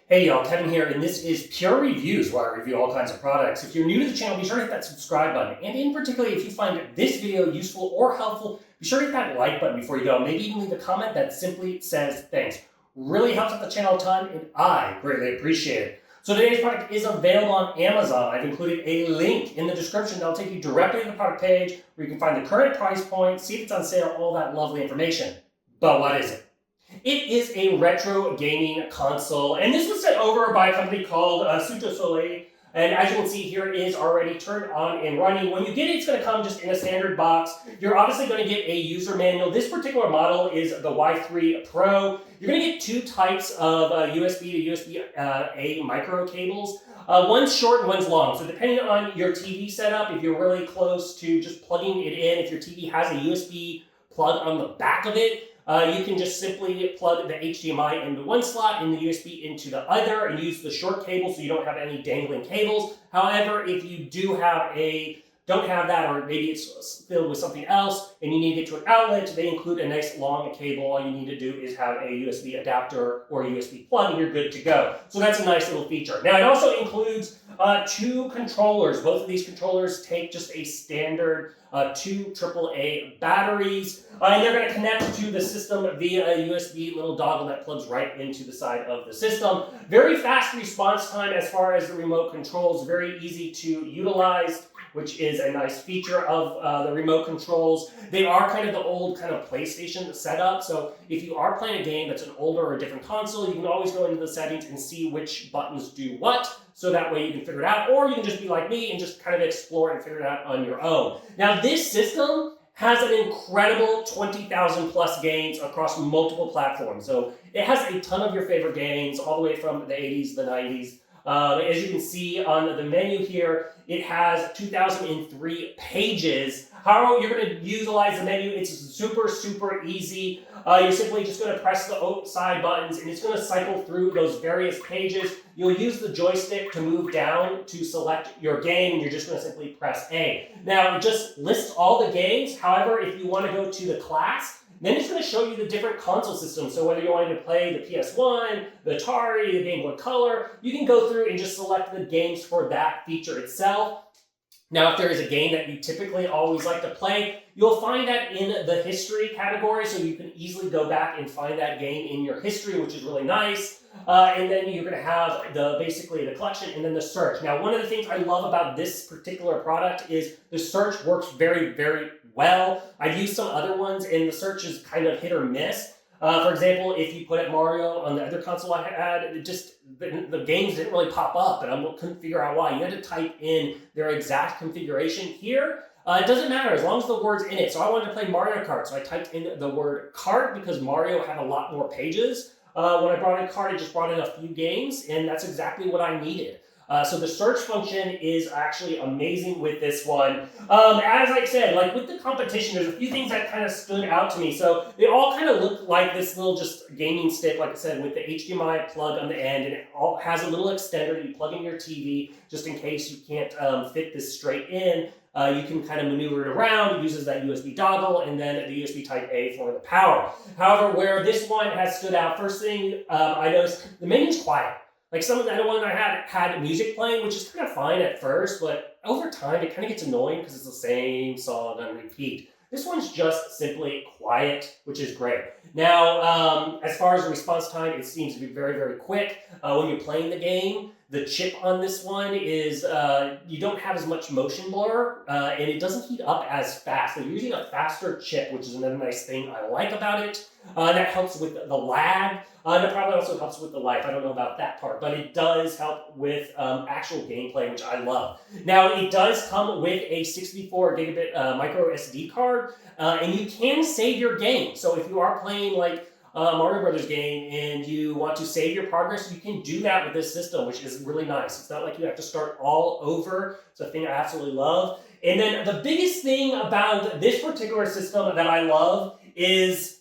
Hey y'all, Kevin here, and this is Pure Reviews, where I review all kinds of products. If you're new to the channel, be sure to hit that subscribe button. And in particular, if you find this video useful or helpful, be sure to hit that like button before you go. Maybe even leave a comment that simply says thanks. Really helps out the channel a ton, and I greatly appreciate it. So today's product is available on Amazon. I've included a link in the description that'll take you directly to the product page where you can find the current price point, see if it's on sale, all that lovely information. But what is it? It is a retro gaming console, and this was sent over by a company called Sutesloly, and as you can see here, it is already turned on and running. When you get it, it's going to come just in a standard box. You're obviously going to get a user manual. This particular model is the Y3 Pro. You're going to get two types of USB to USB-A micro cables. One's short and one's long, so depending on your TV setup, if you're really close to just plugging it in, if your TV has a USB plug on the back of it, you can just simply plug the HDMI into one slot and the USB into the other and use the short cable so you don't have any dangling cables. However, if you don't have that, or maybe it's filled with something else and you need to get to an outlet, they include a nice long cable. All you need to do is have a USB adapter or a USB plug and you're good to go. So that's a nice little feature. Now it also includes two controllers. Both of these controllers take just a standard two AAA batteries, and they're going to connect to the system via a USB little dongle that plugs right into the side of the system. Very fast response time as far as the remote controls, very easy to utilize, which is a nice feature of the remote controls. They are kind of the old kind of PlayStation setup, so if you are playing a game that's an older or a different console, you can always go into the settings and see which buttons do what, so that way you can figure it out, or you can just be like me and just kind of explore and figure it out on your own. Now this system has an incredible 20,000 plus games across multiple platforms. So it has a ton of your favorite games, all the way from the 80s, the 90s. As you can see on the menu here, it has 2003 pages. How you're going to utilize the menu, it's super easy. You're simply just going to press the side buttons and it's going to cycle through those various pages. You'll use the joystick to move down to select your game, and you're just going to simply press A. Now, it just lists all the games. However, if you want to go to the class, then it's going to show you the different console systems. So whether you want to play the PS1, the Atari, the Game Boy Color, you can go through and just select the games for that feature itself. Now, if there is a game that you typically always like to play, you'll find that in the history category, so you can easily go back and find that game in your history, which is really nice. And then you're going to have basically the collection and then the search. Now, one of the things I love about this particular product is the search works very well. I've used some other ones, and the search is kind of hit or miss. For example, if you put Mario on the other console I had, it just the games didn't really pop up, and I couldn't figure out why. You had to type in their exact configuration. Here, it doesn't matter as long as the word's in it. So I wanted to play Mario Kart, so I typed in the word kart because Mario had a lot more pages. When I brought in kart, it just brought in a few games, and that's exactly what I needed. So the search function is actually amazing with this one. As I said, like with the competition, there's a few things that kind of stood out to me. So they all kind of look like this little just gaming stick, like I said, with the HDMI plug on the end, and it all has a little extender that you plug in your TV just in case you can't fit this straight in. You can kind of maneuver it around. It uses that USB dongle and then the USB Type A for the power. However, where this one has stood out, first thing I noticed, the menu's quiet. Like some of the other ones I had music playing, which is kind of fine at first, but over time it kind of gets annoying because it's the same song on repeat. This one's just simply quiet, which is great. Now, as far as the response time, it seems to be very quick. When you're playing the game, the chip on this one is, you don't have as much motion blur, and it doesn't heat up as fast. They're using a faster chip, which is another nice thing I like about it. That helps with the lag. That probably also helps with the life. I don't know about that part, but it does help with actual gameplay, which I love. Now, it does come with a 64 gigabit micro SD card, and you can save your game. So if you are playing like Mario Brothers game and you want to save your progress, you can do that with this system, which is really nice. It's not like you have to start all over. It's a thing I absolutely love. And then the biggest thing about this particular system that I love is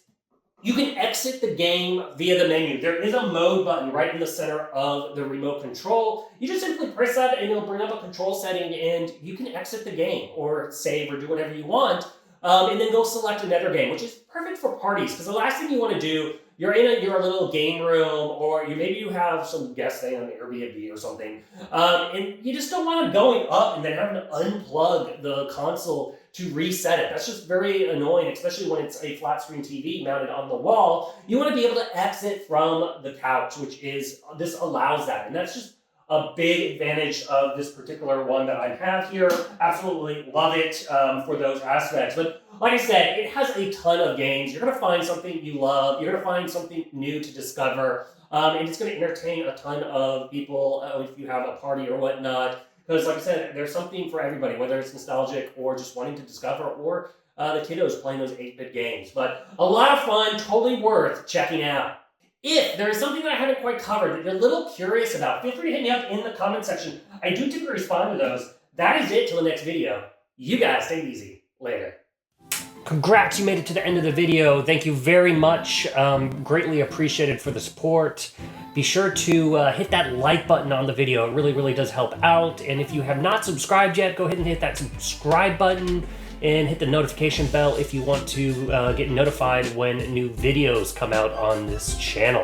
you can exit the game via the menu. There is a mode button right in the center of the remote control. You just simply press that and it'll bring up a control setting and you can exit the game or save or do whatever you want. And then go select another game, which is perfect for parties because the last thing you want to do you're in your little game room, or maybe you have some guests staying on Airbnb or something, and you just don't want it going up and then having to unplug the console to reset it. That's just very annoying, especially when it's a flat screen TV mounted on the wall. You want to be able to exit from the couch, this allows that. And that's just a big advantage of this particular one that I have here. Absolutely love it for those aspects. But like I said, it has a ton of games. You're going to find something you love. You're going to find something new to discover. And it's going to entertain a ton of people if you have a party or whatnot. Because like I said, there's something for everybody, whether it's nostalgic or just wanting to discover, or the kiddos playing those 8-bit games. But a lot of fun, totally worth checking out. If there is something that I haven't quite covered that you're a little curious about, feel free to hit me up in the comment section. I do typically respond to those. That is it till the next video. You guys take it easy. Later. Congrats, you made it to the end of the video. Thank you very much. Greatly appreciated for the support. Be sure to hit that like button on the video. It really, really does help out. And if you have not subscribed yet, go ahead and hit that subscribe button and hit the notification bell if you want to get notified when new videos come out on this channel.